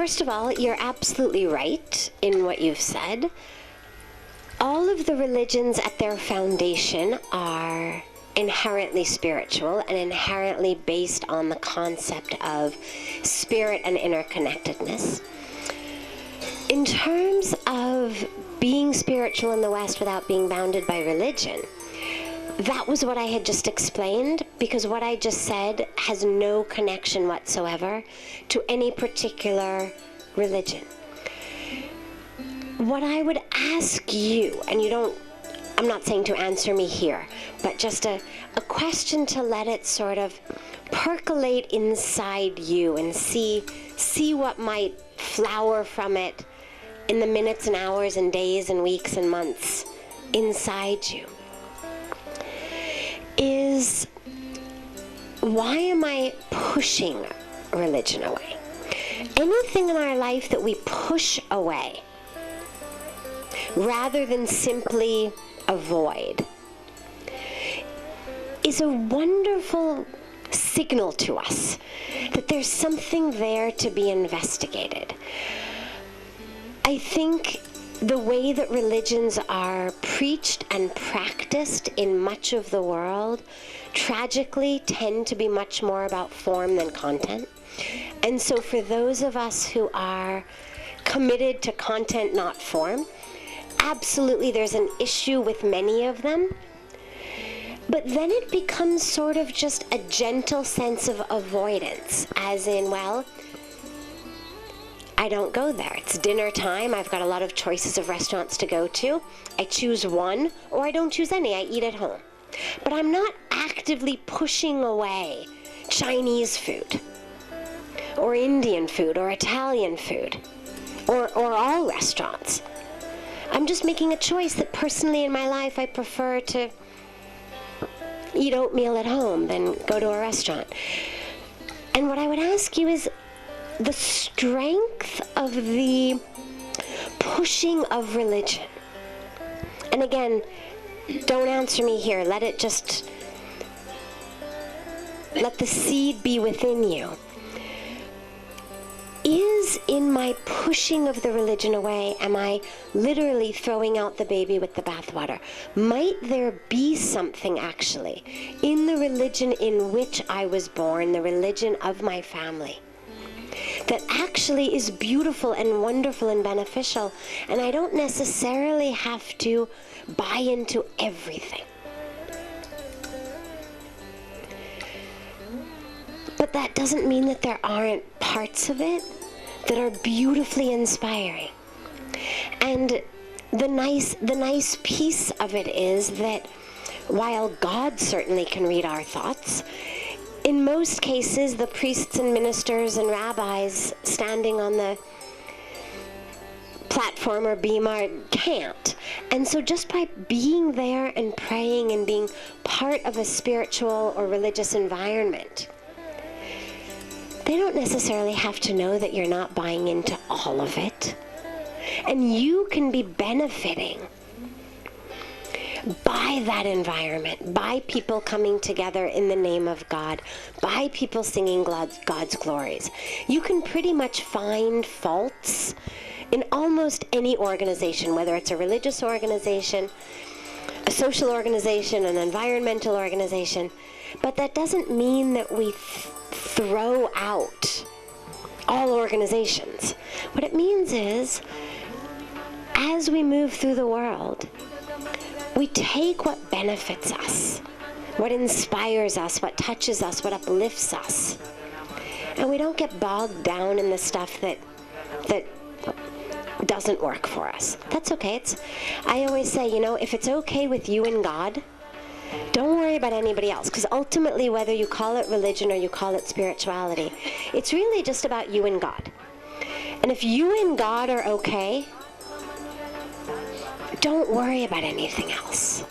First of all, you're absolutely right in what you've said. All of the religions at their foundation are inherently spiritual and inherently based on the concept of spirit and interconnectedness. In terms of being spiritual in the West without being bounded by religion, that was what I had just explained, because what I just said has no connection whatsoever to any particular religion. What I would ask you, and I'm not saying to answer me here, but just a question to let it sort of percolate inside you and see what might flower from it in the minutes and hours and days and weeks and months inside you, is, why am I pushing religion away? Anything in our life that we push away rather than simply avoid is a wonderful signal to us that there's something there to be investigated. I think the way that religions are preached and practiced in much of the world tragically tend to be much more about form than content. And so for those of us who are committed to content, not form, absolutely there's an issue with many of them. But then it becomes sort of just a gentle sense of avoidance, as in, well, I don't go there. It's dinner time. I've got a lot of choices of restaurants to go to. I choose one, or I don't choose any. I eat at home. But I'm not actively pushing away Chinese food, or Indian food, or Italian food, or all restaurants. I'm just making a choice that personally in my life I prefer to eat oatmeal at home than go to a restaurant. And what I would ask you is, the strength of the pushing of religion. And again, don't answer me here. Let the seed be within you. Is in my pushing of the religion away, am I literally throwing out the baby with the bathwater? Might there be something actually in the religion in which I was born, the religion of my family, that actually is beautiful and wonderful and beneficial, and I don't necessarily have to buy into everything? But that doesn't mean that there aren't parts of it that are beautifully inspiring. And the nice piece of it is that while God certainly can read our thoughts, in most cases the priests and ministers and rabbis standing on the platform or bema can't. And so just by being there and praying and being part of a spiritual or religious environment, they don't necessarily have to know that you're not buying into all of it. And you can be benefiting by that environment, by people coming together in the name of God, by people singing God's glories. You can pretty much find faults in almost any organization, whether it's a religious organization, a social organization, an environmental organization. But that doesn't mean that we throw out all organizations. What it means is, as we move through the world, we take what benefits us, what inspires us, what touches us, what uplifts us, and we don't get bogged down in the stuff that doesn't work for us. That's okay. I always say, if it's okay with you and God, don't worry about anybody else, because ultimately, whether you call it religion or you call it spirituality, it's really just about you and God. And if you and God are okay, don't worry about anything else.